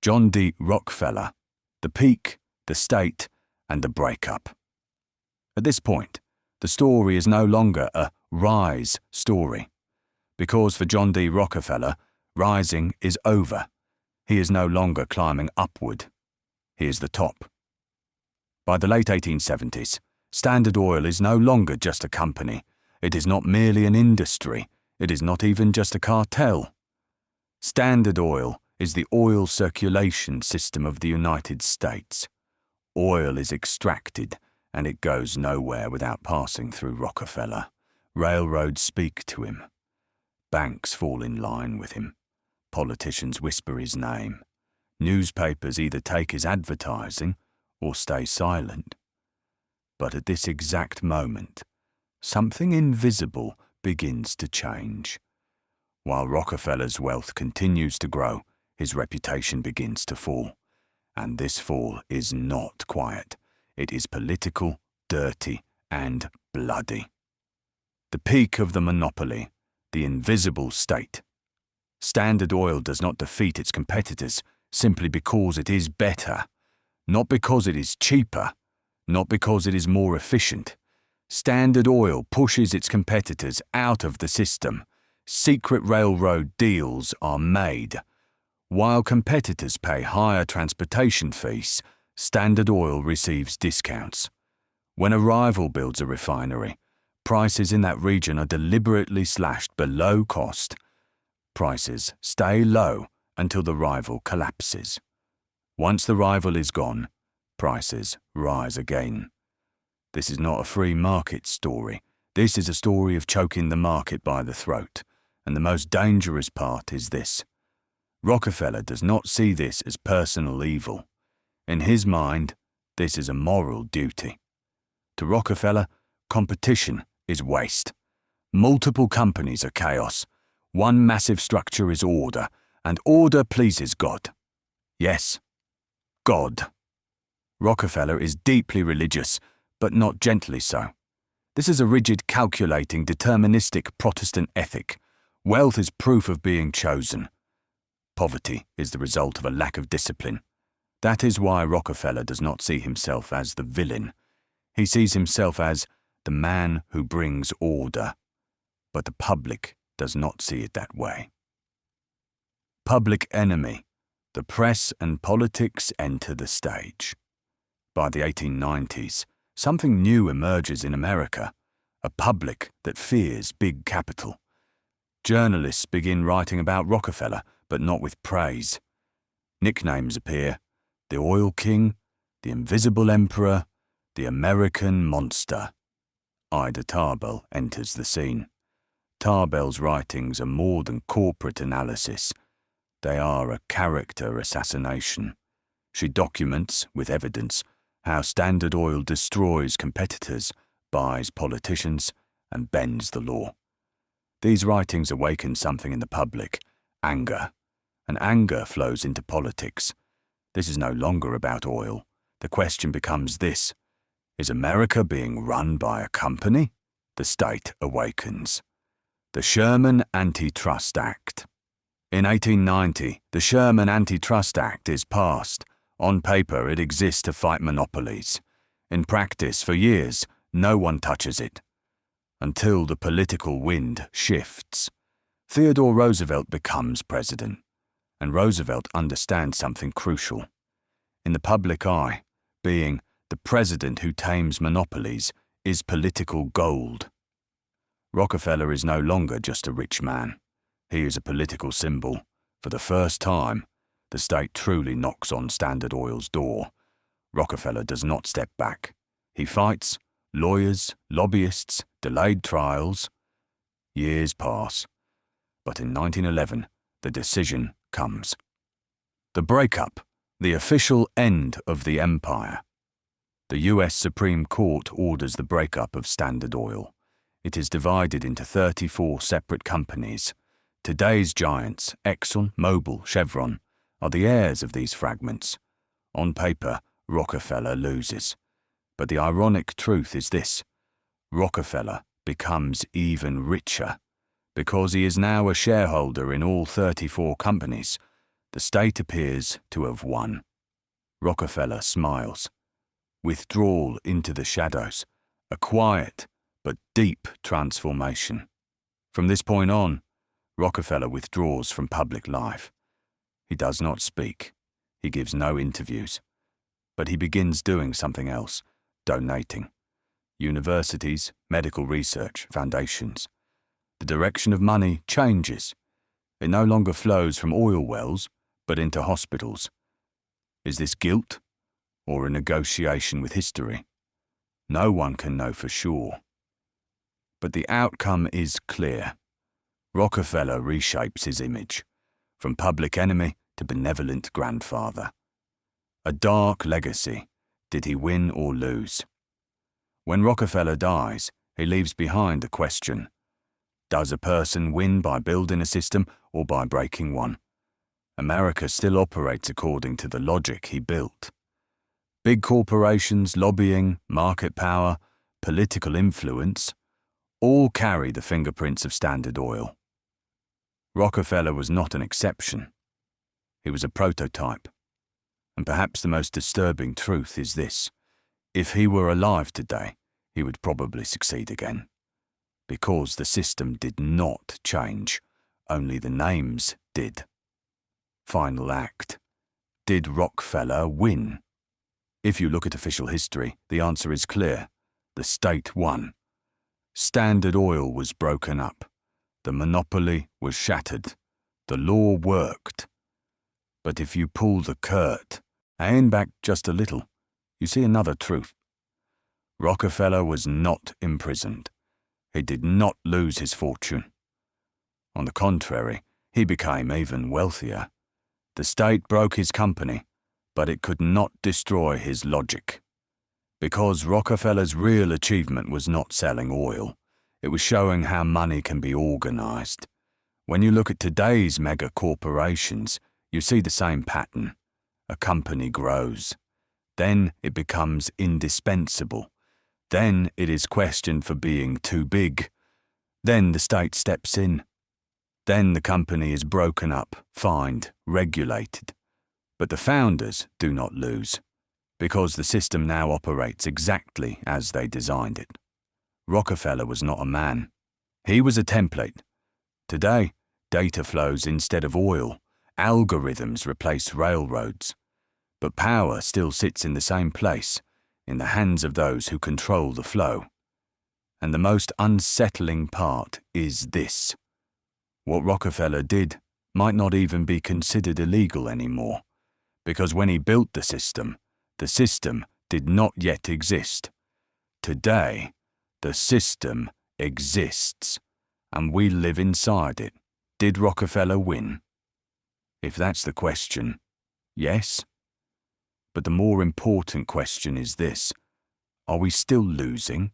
John D. Rockefeller, the peak, the state, and the breakup. At this point, the story is no longer a rise story, because for John D. Rockefeller, rising is over. He is no longer climbing upward. He is the top. By the late 1870s, Standard Oil is no longer just a company. It is not merely an industry. It is not even just a cartel. Standard Oil is the oil circulation system of the United States. Oil is extracted, and it goes nowhere without passing through Rockefeller. Railroads speak to him. Banks fall in line with him. Politicians whisper his name. Newspapers either take his advertising or stay silent. But at this exact moment, something invisible begins to change. While Rockefeller's wealth continues to grow, his reputation begins to fall. And this fall is not quiet. It is political, dirty, and bloody. The peak of the monopoly, the invisible state. Standard Oil does not defeat its competitors simply because it is better, not because it is cheaper, not because it is more efficient. Standard Oil pushes its competitors out of the system. Secret railroad deals are made. While competitors pay higher transportation fees, Standard Oil receives discounts. When a rival builds a refinery, prices in that region are deliberately slashed below cost. Prices stay low until the rival collapses. Once the rival is gone, prices rise again. This is not a free market story. This is a story of choking the market by the throat. And the most dangerous part is this. Rockefeller does not see this as personal evil. In his mind, this is a moral duty. To Rockefeller, competition is waste. Multiple companies are chaos. One massive structure is order, and order pleases God. Yes, God. Rockefeller is deeply religious, but not gently so. This is a rigid, calculating, deterministic Protestant ethic. Wealth is proof of being chosen. Poverty is the result of a lack of discipline. That is why Rockefeller does not see himself as the villain. He sees himself as the man who brings order. But the public does not see it that way. Public enemy. The press and politics enter the stage. By the 1890s, something new emerges in America, a public that fears big capital. Journalists begin writing about Rockefeller, but not with praise. Nicknames appear: the Oil King, the Invisible Emperor, the American Monster. Ida Tarbell enters the scene. Tarbell's writings are more than corporate analysis. They are a character assassination. She documents, with evidence, how Standard Oil destroys competitors, buys politicians, and bends the law. These writings awaken something in the public, anger, and anger flows into politics. This is no longer about oil. The question becomes this: is America being run by a company? The state awakens. The Sherman Antitrust Act. In 1890, the Sherman Antitrust Act is passed. On paper, it exists to fight monopolies. In practice, for years, no one touches it. Until the political wind shifts. Theodore Roosevelt becomes president, and Roosevelt understands something crucial. In the public eye, being the president who tames monopolies is political gold. Rockefeller is no longer just a rich man. He is a political symbol. For the first time, the state truly knocks on Standard Oil's door. Rockefeller does not step back. He fights. Lawyers, lobbyists, delayed trials. Years pass. But in 1911, the decision comes. The breakup, the official end of the empire. The US Supreme Court orders the breakup of Standard Oil. It is divided into 34 separate companies. Today's giants, Exxon, Mobil, Chevron, are the heirs of these fragments. On paper, Rockefeller loses. But the ironic truth is this: Rockefeller becomes even richer because he is now a shareholder in all 34 companies. The state appears to have won. Rockefeller smiles. Withdrawal into the shadows, a quiet but deep transformation. From this point on, Rockefeller withdraws from public life. He does not speak. He gives no interviews. But he begins doing something else, donating. Universities, medical research, foundations. The direction of money changes. It no longer flows from oil wells, but into hospitals. Is this guilt or a negotiation with history? No one can know for sure. But the outcome is clear. Rockefeller reshapes his image, from public enemy to benevolent grandfather. A dark legacy. Did he win or lose? When Rockefeller dies, he leaves behind a question. Does a person win by building a system or by breaking one? America still operates according to the logic he built. Big corporations, lobbying, market power, political influence, all carry the fingerprints of Standard Oil. Rockefeller was not an exception. He was a prototype. And perhaps the most disturbing truth is this. If he were alive today, he would probably succeed again. Because the system did not change, only the names did. Final act. Did Rockefeller win? If you look at official history, the answer is clear. The state won. Standard Oil was broken up. The monopoly was shattered. The law worked. But if you pull the curtain and back just a little, you see another truth. Rockefeller was not imprisoned. He did not lose his fortune. On the contrary, he became even wealthier. The state broke his company, but it could not destroy his logic. Because Rockefeller's real achievement was not selling oil, it was showing how money can be organized. When you look at today's mega corporations, you see the same pattern. A company grows. Then it becomes indispensable. Then it is questioned for being too big. Then the state steps in. Then the company is broken up, fined, regulated. But the founders do not lose, because the system now operates exactly as they designed it. Rockefeller was not a man. He was a template. Today, data flows instead of oil. Algorithms replace railroads. But power still sits in the same place, in the hands of those who control the flow. And the most unsettling part is this. What Rockefeller did might not even be considered illegal anymore, because when he built the system did not yet exist. Today, the system exists, and we live inside it. Did Rockefeller win? If that's the question, yes. But the more important question is this. Are we still losing?